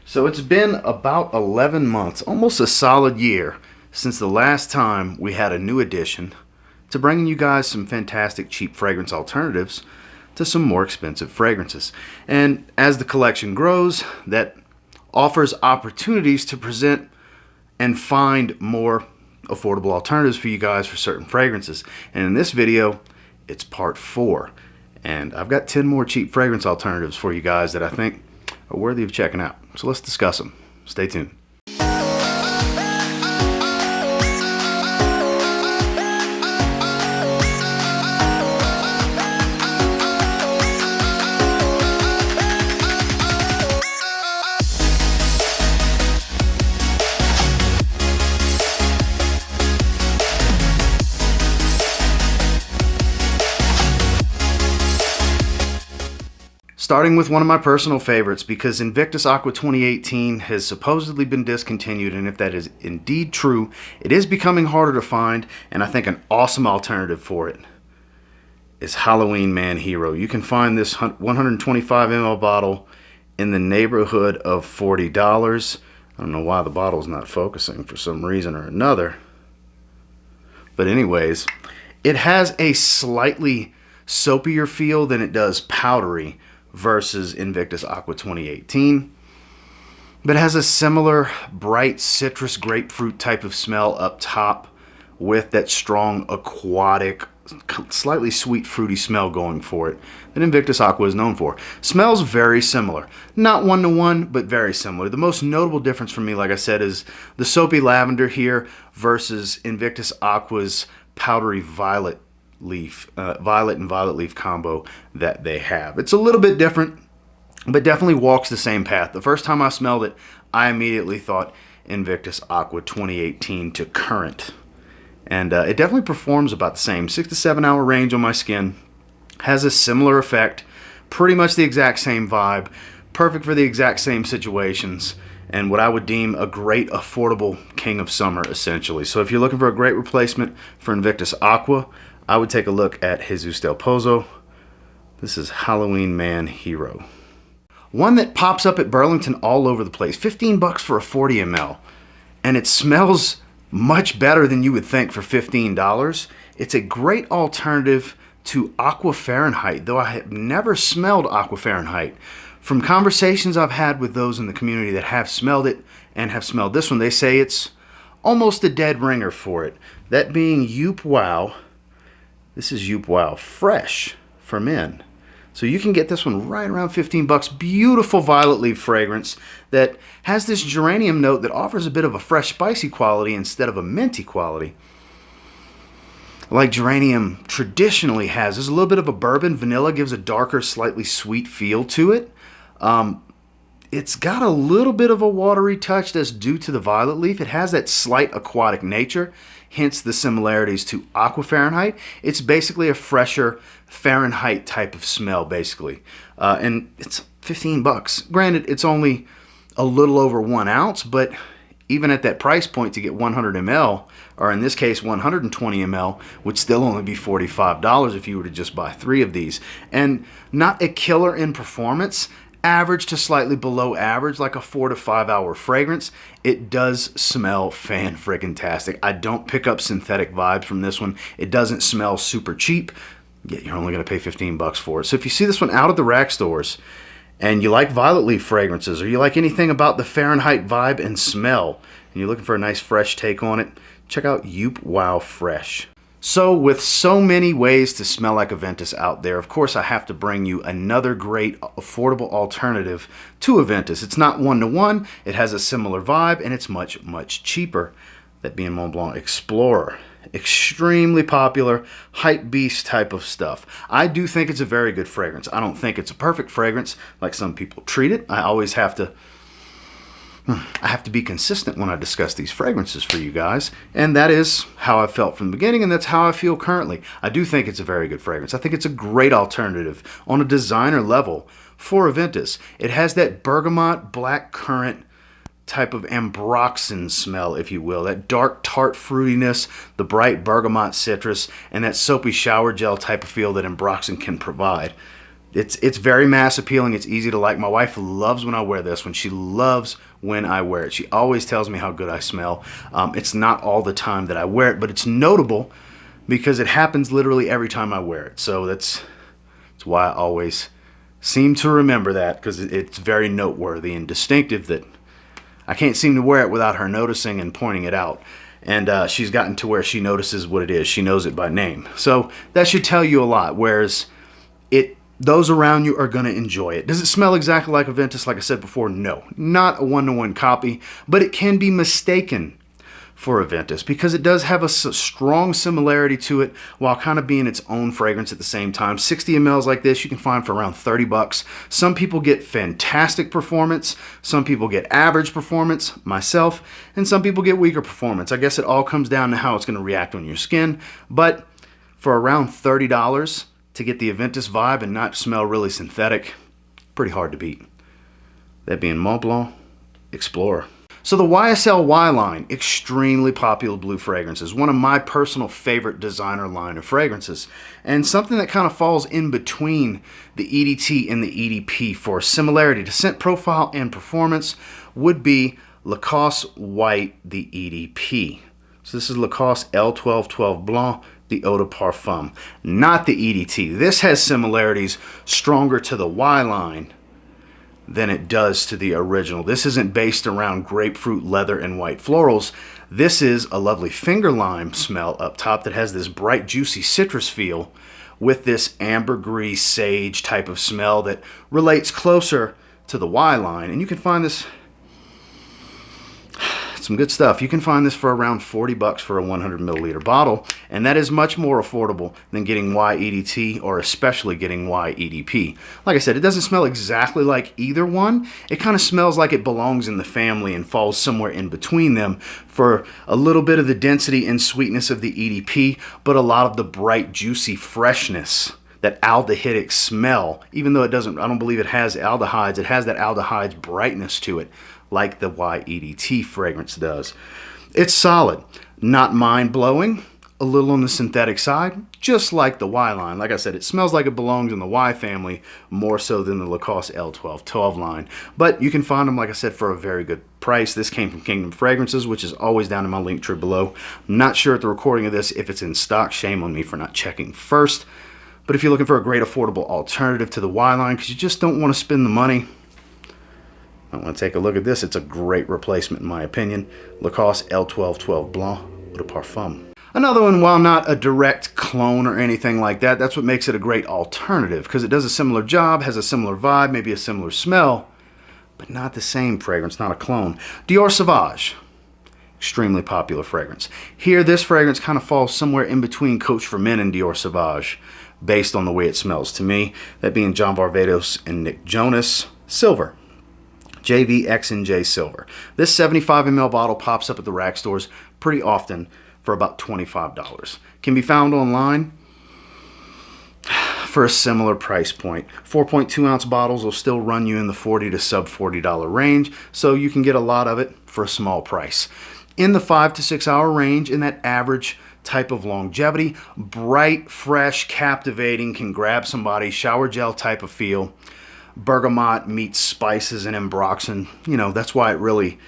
So it's been about 11 months, almost a solid year, since the last time we had a new addition to bringing you guys some fantastic cheap fragrance alternatives to some more expensive fragrances. And as the collection grows, that offers opportunities to present and find more affordable alternatives for you guys for certain fragrances. And in this video, it's part 4. And I've got 10 more cheap fragrance alternatives for you guys that I think are worthy of checking out. So let's discuss them. Stay tuned. Starting with one of my personal favorites, because Invictus Aqua 2018 has supposedly been discontinued, and if that is indeed true, it is becoming harder to find, and I think an awesome alternative for it is Halloween Man Hero. You can find this 125 ml bottle in the neighborhood of $40. I don't know why the bottle's not focusing for some reason or another. But anyways, it has a slightly soapier feel than it does powdery versus Invictus Aqua 2018, but has a similar bright citrus grapefruit type of smell up top with that strong aquatic, slightly sweet fruity smell going for it that Invictus Aqua is known for. Smells very similar, not one-to-one, but very similar. The most notable difference for me, like I said, is the soapy lavender here versus Invictus Aqua's powdery violet and violet leaf combo that they have. It's a little bit different, but definitely walks the same path. The first time I smelled it, I immediately thought Invictus Aqua 2018 to current. And it definitely performs about the same. 6 to 7 hour range on my skin. Has a similar effect. Pretty much the exact same vibe. Perfect for the exact same situations. And what I would deem a great affordable king of summer, essentially. So if you're looking for a great replacement for Invictus Aqua, I would take a look at Jesus del Pozo. This is Halloween Man Hero. One that pops up at Burlington all over the place. 15 bucks for a 40 ml. And it smells much better than you would think for $15. It's a great alternative to Aqua Fahrenheit, though I have never smelled Aqua Fahrenheit. From conversations I've had with those in the community that have smelled it and have smelled this one, they say it's almost a dead ringer for it. That being JOOP Wow. This is JOOP Wow Fresh for men. So you can get this one right around 15 bucks. Beautiful violet leaf fragrance that has this geranium note that offers a bit of a fresh, spicy quality instead of a minty quality, like geranium traditionally has. There's a little bit of a bourbon. Vanilla gives a darker, slightly sweet feel to it. It's got a little bit of a watery touch that's due to the violet leaf. It has that slight aquatic nature, hence the similarities to Aqua Fahrenheit. It's basically a fresher Fahrenheit type of smell, basically. And it's 15 bucks. Granted, it's only a little over 1 ounce, but even at that price point to get 100 ml, or in this case 120 ml, would still only be $45 if you were to just buy 3 of these. And not a killer in performance. Average to slightly below average, like a 4 to 5 hour fragrance. It does smell fan-frickin-tastic. I don't pick up synthetic vibes from this one. It doesn't smell super cheap, yet you're only going to pay 15 bucks for it. So if you see this one out at the rack stores, and you like violet leaf fragrances, or you like anything about the Fahrenheit vibe and smell, and you're looking for a nice fresh take on it, check out JOOP Wow Fresh. So with so many ways to smell like Aventus out there, of course I have to bring you another great affordable alternative to Aventus. It's not one-to-one, it has a similar vibe, and it's much, much cheaper. That being Mont Blanc Explorer. Extremely popular, hype beast type of stuff. I do think it's a very good fragrance. I don't think it's a perfect fragrance like some people treat it. I always have to be consistent when I discuss these fragrances for you guys, and that is how I felt from the beginning, and that's how I feel currently. I do think it's a very good fragrance. I think it's a great alternative on a designer level for Aventus. It has that bergamot, black currant type of ambroxan smell, if you will. That dark tart fruitiness, the bright bergamot citrus, and that soapy shower gel type of feel that ambroxan can provide. It's very mass appealing. It's easy to like. My wife loves when I wear this one. She loves when I wear it. She always tells me how good I smell. It's not all the time that I wear it, but it's notable because it happens literally every time I wear it. So that's why I always seem to remember that, because it's very noteworthy and distinctive that I can't seem to wear it without her noticing and pointing it out. And she's gotten to where she notices what it is. She knows it by name. So that should tell you a lot, whereas those around you are going to enjoy it. Does it smell exactly like a Ventus? Like I said before, no. Not a one-to-one copy, but it can be mistaken for a Ventus because it does have a strong similarity to it while kind of being its own fragrance at the same time. 60 mLs like this you can find for around 30 bucks. Some people get fantastic performance, some people get average performance, myself, and some people get weaker performance. I guess it all comes down to how it's going to react on your skin, but for around $30 to get the Aventus vibe and not smell really synthetic, pretty hard to beat. That being Mont Blanc Explorer. So the YSL Y line, extremely popular blue fragrances, one of my personal favorite designer line of fragrances, and something that kind of falls in between the EDT and the EDP for similarity to scent profile and performance would be Lacoste White, the EDP. So this is Lacoste L1212 Blanc, the Eau de Parfum, not the EDT. This has similarities stronger to the Y line than it does to the original. This isn't based around grapefruit, leather, and white florals. This is a lovely finger lime smell up top that has this bright, juicy citrus feel with this ambergris sage type of smell that relates closer to the Y line. And you can find this, some good stuff. You can find this for around 40 bucks for a 100 milliliter bottle, and that is much more affordable than getting YEDT or especially getting YEDP. Like I said, it doesn't smell exactly like either one. It kind of smells like it belongs in the family and falls somewhere in between them for a little bit of the density and sweetness of the EDP, but a lot of the bright, juicy freshness, that aldehydic smell. Even though it doesn't, I don't believe it has aldehydes, it has that aldehydes brightness to it, like the YEDT fragrance does. It's solid, not mind-blowing, a little on the synthetic side, just like the Y line. Like I said, it smells like it belongs in the Y family more so than the Lacoste L1212 line. But you can find them, like I said, for a very good price. This came from Kingdom Fragrances, which is always down in my link tree below. I'm not sure at the recording of this if it's in stock. Shame on me for not checking first. But if you're looking for a great affordable alternative to the Y line because you just don't want to spend the money, I want to take a look at this. It's a great replacement in my opinion. Lacoste L1212 Blanc Eau de Parfum. Another one, while not a direct clone or anything like that, that's what makes it a great alternative because it does a similar job, has a similar vibe, maybe a similar smell, but not the same fragrance, not a clone. Dior Sauvage. Extremely popular fragrance. Here, this fragrance kind of falls somewhere in between Coach for Men and Dior Sauvage, based on the way it smells to me. That being John Varvatos and Nick Jonas Silver. JVX&J Silver. This 75 ml bottle pops up at the rack stores pretty often for about $25. Can be found online for a similar price point. 4.2 ounce bottles will still run you in the $40 to sub $40 range, so you can get a lot of it for a small price. In the 5 to 6 hour range, in that average type of longevity, bright, fresh, captivating, can grab somebody, shower gel type of feel. Bergamot meets spices and ambroxan. You know, that's why it really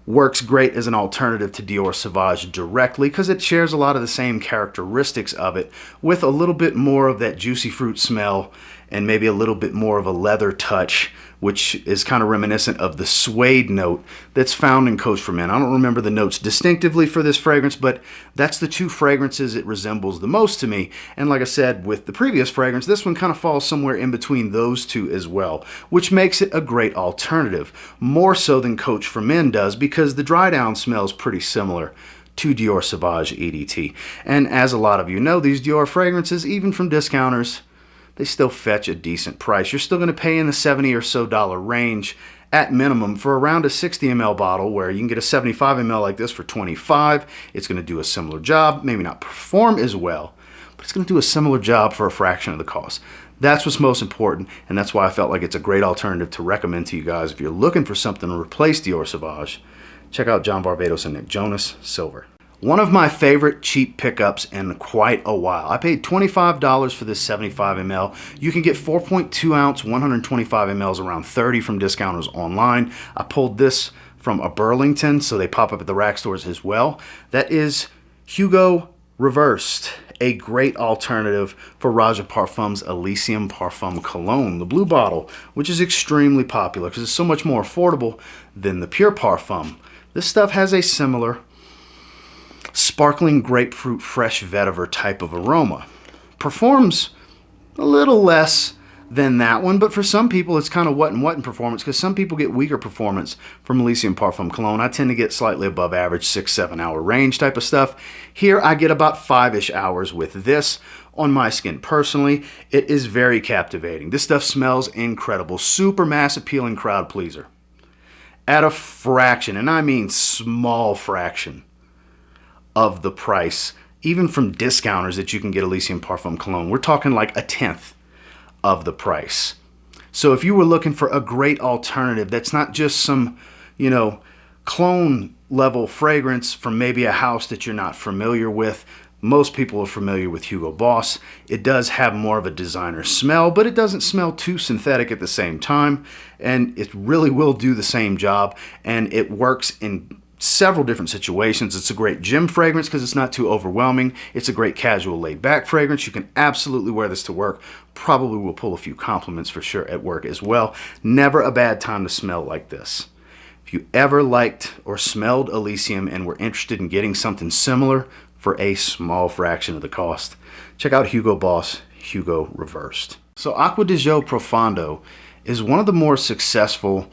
works great as an alternative to Dior Sauvage directly, because it shares a lot of the same characteristics of it with a little bit more of that juicy fruit smell and maybe a little bit more of a leather touch, which is kind of reminiscent of the suede note that's found in Coach for Men. I don't remember the notes distinctively for this fragrance, but that's the two fragrances it resembles the most to me. And like I said with the previous fragrance, this one kind of falls somewhere in between those two as well, which makes it a great alternative, more so than Coach for Men does, because the dry down smells pretty similar to Dior Sauvage EDT. And as a lot of you know, these Dior fragrances, even from discounters, they still fetch a decent price. You're still going to pay in the $70 or so range at minimum for around a 60 ml bottle, where you can get a 75 ml like this for $25. It's going to do a similar job, maybe not perform as well, but it's going to do a similar job for a fraction of the cost. That's what's most important, and that's why I felt like it's a great alternative to recommend to you guys. If you're looking for something to replace Dior Sauvage, check out John Varvatos and Nick Jonas Silver. One of my favorite cheap pickups in quite a while. I paid $25 for this 75 ml. You can get 4.2 ounce 125 mls around 30 from discounters online. I pulled this from a Burlington, so they pop up at the rack stores as well. That is HUGO Reversed, a great alternative for Raja Parfum's Elysium Parfum Cologne, the blue bottle, which is extremely popular because it's so much more affordable than the pure Parfum. This stuff has a similar sparkling grapefruit fresh vetiver type of aroma. Performs a little less than that one, but for some people it's kind of what in performance, because some people get weaker performance from Elysium Parfum Cologne. I tend to get slightly above average 6-7 hour range type of stuff. Here I get about 5-ish hours with this on my skin personally. It is very captivating. This stuff smells incredible. Super mass appealing crowd pleaser. At a fraction, and I mean small fraction, of the price, even from discounters that you can get Elysium Parfum Cologne. We're talking like 1/10 of the price. So if you were looking for a great alternative that's not just some, you know, clone level fragrance from maybe a house that you're not familiar with. Most people are familiar with Hugo Boss. It does have more of a designer smell, but it doesn't smell too synthetic at the same time, and it really will do the same job, and it works in several different situations. It's a great gym fragrance because it's not too overwhelming. It's a great casual laid back fragrance. You can absolutely wear this to work. Probably will pull a few compliments for sure at work as well. Never a bad time to smell like this. If you ever liked or smelled Elysium and were interested in getting something similar for a small fraction of the cost, check out Hugo Boss HUGO Reversed. So Acqua di Gio Profondo is one of the more successful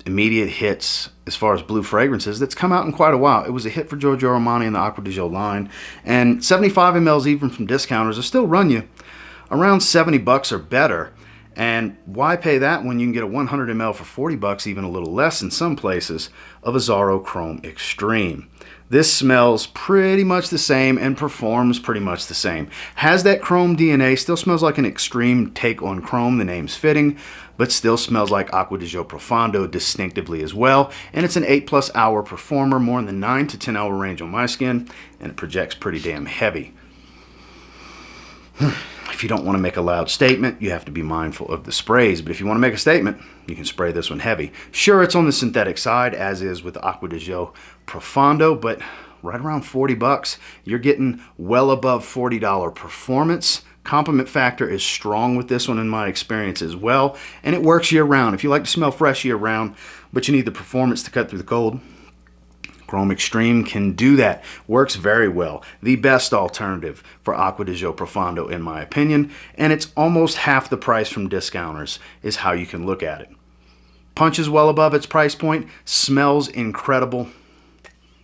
immediate hits as far as blue fragrances that's come out in quite a while. It was a hit for Giorgio Armani in the Acqua di Gio line, and 75 mls even from discounters will still run you around 70 bucks or better. And why pay that when you can get a 100 ml for 40 bucks, even a little less in some places, of AZZARO Chrome Extreme. This smells pretty much the same and performs pretty much the same. Has that chrome DNA, still smells like an extreme take on chrome, the name's fitting, but still smells like Acqua di Gio Profondo distinctively as well. And it's an 8+ hour performer, more in the 9 to 10 hour range on my skin, and it projects pretty damn heavy. If you don't want to make a loud statement, you have to be mindful of the sprays. But if you want to make a statement, you can spray this one heavy. Sure, it's on the synthetic side, as is with the Acqua di Gio Profondo, but right around 40 bucks, you're getting well above $40 performance. Compliment factor is strong with this one in my experience as well, and it works year round. If you like to smell fresh year round, but you need the performance to cut through the cold, Chrome Extreme can do that. Works very well. The best alternative for Acqua di Gio Profondo in my opinion, and it's almost half the price from discounters is how you can look at it. Punches well above its price point, smells incredible.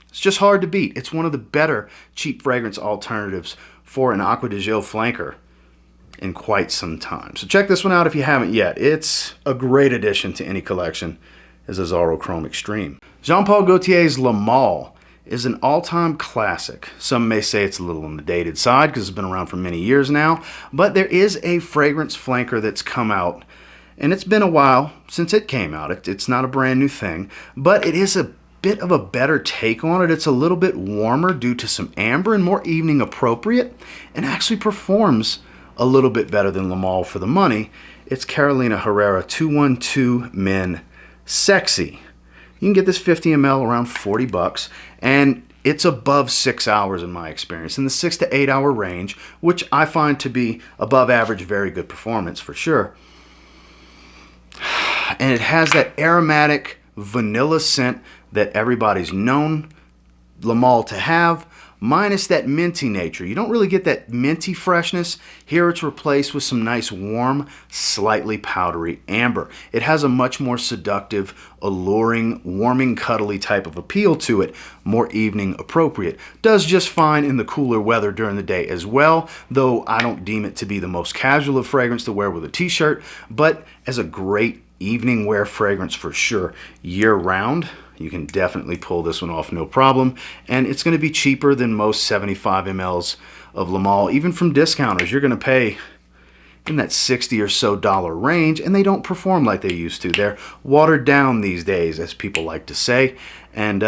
It's just hard to beat. It's one of the better cheap fragrance alternatives for an Acqua di Gio flanker in quite some time. So check this one out if you haven't yet. It's a great addition to any collection, is AZZARO Chrome Extreme. Jean-Paul Gaultier's Le Male is an all-time classic. Some may say it's a little on the dated side because it's been around for many years now, but there is a fragrance flanker that's come out, and it's been a while since it came out. It's not a brand new thing, but it is a bit of a better take on it. It's a little bit warmer due to some amber and more evening appropriate, and actually performs a little bit better than Le Male for the money. It's Carolina Herrera 212 Men Sexy. You can get this 50 ml around 40 bucks, and it's above 6 hours in my experience, in the 6 to 8 hour range, which I find to be above average, very good performance for sure. And it has that aromatic vanilla scent that everybody's known Le Male to have, minus that minty nature. You don't really get that minty freshness. Here it's replaced with some nice warm, slightly powdery amber. It has a much more seductive, alluring, warming, cuddly type of appeal to it, more evening appropriate. Does just fine in the cooler weather during the day as well, though I don't deem it to be the most casual of fragrance to wear with a t-shirt, but as a great evening wear fragrance for sure, year round. You can definitely pull this one off no problem, and it's going to be cheaper than most 75 mls of Le Male. Even from discounters, you're going to pay in that $60 or so range, and they don't perform like they used to. They're watered down these days, as people like to say, and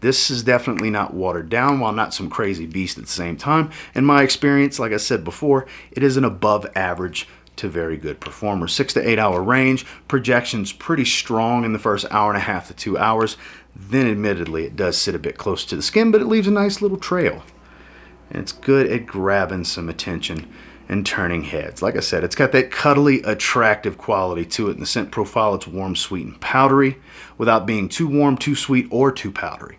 This is definitely not watered down, while not some crazy beast at the same time. In my experience, like I said before, it is an above average to very good performer. 6 to 8 hour range, projection's pretty strong in the first hour and a half to 2 hours. Then admittedly, it does sit a bit close to the skin, but it leaves a nice little trail. And it's good at grabbing some attention and turning heads. Like I said, it's got that cuddly, attractive quality to it. In the scent profile, it's warm, sweet, and powdery without being too warm, too sweet, or too powdery.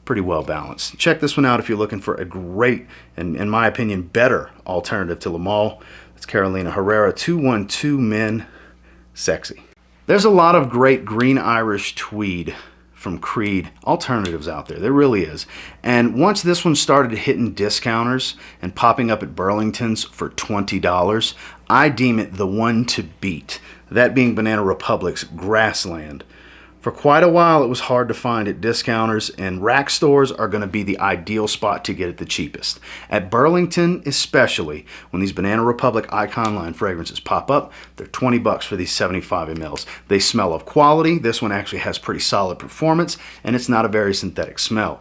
Pretty well balanced. Check this one out if you're looking for a great, and in my opinion, better alternative to Le Male. It's Carolina Herrera 212 Men Sexy. There's a lot of great green Irish tweed from Creed alternatives out there. There really is. And once this one started hitting discounters and popping up at Burlington's for $20, I deem it the one to beat. That being Banana Republic's Grassland. For quite a while, it was hard to find at discounters, and rack stores are going to be the ideal spot to get it the cheapest. At Burlington especially, when these Banana Republic Icon line fragrances pop up, they're $20 for these 75 mLs. They smell of quality. This one actually has pretty solid performance, and it's not a very synthetic smell.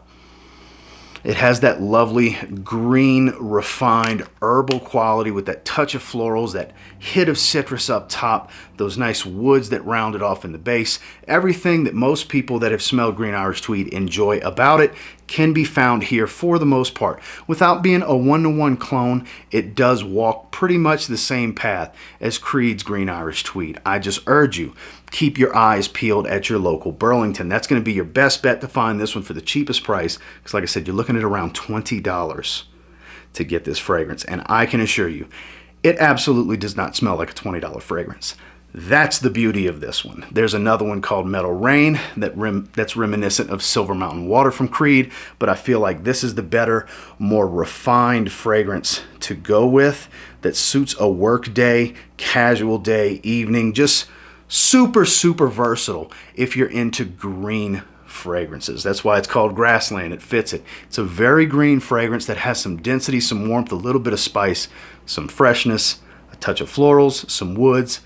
It has that lovely green, refined, herbal quality with that touch of florals, that hit of citrus up top, those nice woods that round it off in the base. Everything that most people that have smelled green Irish tweed enjoy about it can be found here for the most part. Without being a one-to-one clone, it does walk pretty much the same path as Creed's green Irish tweed. I just urge you, keep your eyes peeled at your local Burlington. That's going to be your best bet to find this one for the cheapest price, because like I said, you're looking at around $20 to get this fragrance, and I can assure you, it absolutely does not smell like a $20 fragrance. That's the beauty of this one. There's another one called Meadow Rain that's reminiscent of Silver Mountain Water from Creed, but I feel like this is the better, more refined fragrance to go with that suits a work day, casual day, evening, just super, super versatile if you're into green fragrances. That's why it's called Grassland. It fits it. It's a very green fragrance that has some density, some warmth, a little bit of spice, some freshness, a touch of florals, some woods.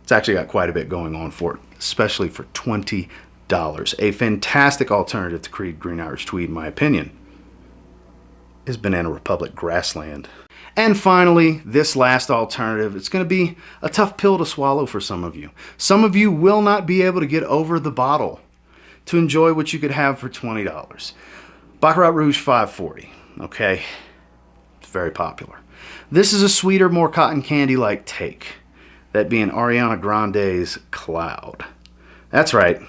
It's actually got quite a bit going on for it, especially for $20. A fantastic alternative to Creed Green Irish Tweed, in my opinion, is Banana Republic Grassland. And finally, this last alternative, it's going to be a tough pill to swallow for some of you. Some of you will not be able to get over the bottle to enjoy what you could have for $20. Baccarat Rouge 540, okay? It's very popular. This is a sweeter, more cotton candy-like take. That being Ariana Grande's Cloud. That's right.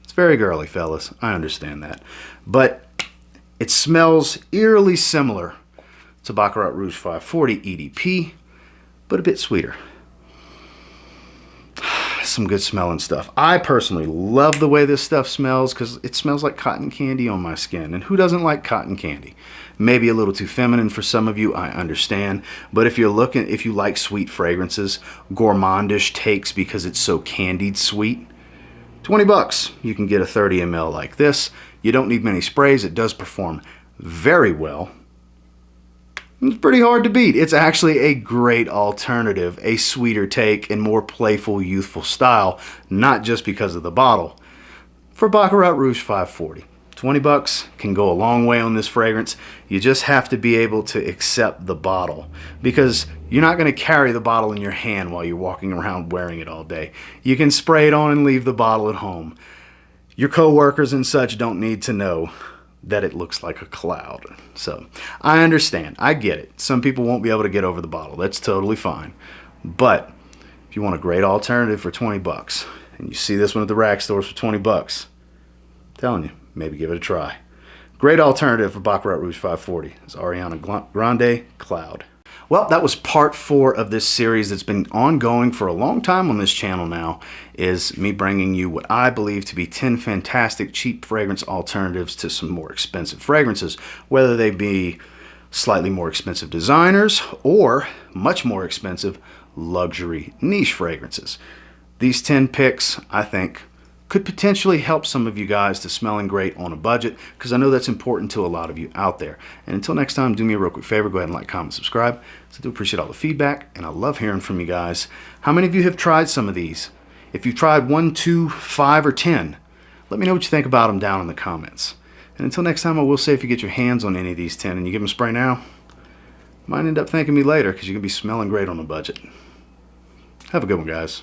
It's very girly, fellas. I understand that. But it smells eerily similar to Baccarat Rouge 540 EDP, but a bit sweeter. Some good smelling stuff. I personally love the way this stuff smells because it smells like cotton candy on my skin. And who doesn't like cotton candy? Maybe a little too feminine for some of you, I understand. But if you like sweet fragrances, gourmandish takes because it's so candied sweet, $20. You can get a 30 ml like this. You don't need many sprays. It does perform very well. It's pretty hard to beat. It's actually a great alternative, a sweeter take and more playful, youthful style, not just because of the bottle. For Baccarat Rouge 540, $20 can go a long way on this fragrance. You just have to be able to accept the bottle, because you're not going to carry the bottle in your hand while you're walking around wearing it all day. You can spray it on and leave the bottle at home. Your co-workers and such don't need to know that it looks like a cloud. So I understand. I get it. Some people won't be able to get over the bottle. That's totally fine. But if you want a great alternative for $20 and you see this one at the rack stores for $20, I'm telling you, maybe give it a try. Great alternative for Baccarat Rouge 540 is Ariana Grande Cloud. Well, that was part 4 of this series that's been ongoing for a long time on this channel now, is me bringing you what I believe to be 10 fantastic cheap fragrance alternatives to some more expensive fragrances, whether they be slightly more expensive designers or much more expensive luxury niche fragrances. These 10 picks, I think, could potentially help some of you guys to smelling great on a budget, because I know that's important to a lot of you out there. And until next time, do me a real quick favor, go ahead and like, comment, subscribe. So I do appreciate all the feedback, and I love hearing from you guys. How many of you have tried some of these? If you've tried 1, 2, 5, or 10, let me know what you think about them down in the comments. And until next time, I will say if you get your hands on any of these 10 and you give them a spray now, you might end up thanking me later because you're going to be smelling great on a budget. Have a good one, guys.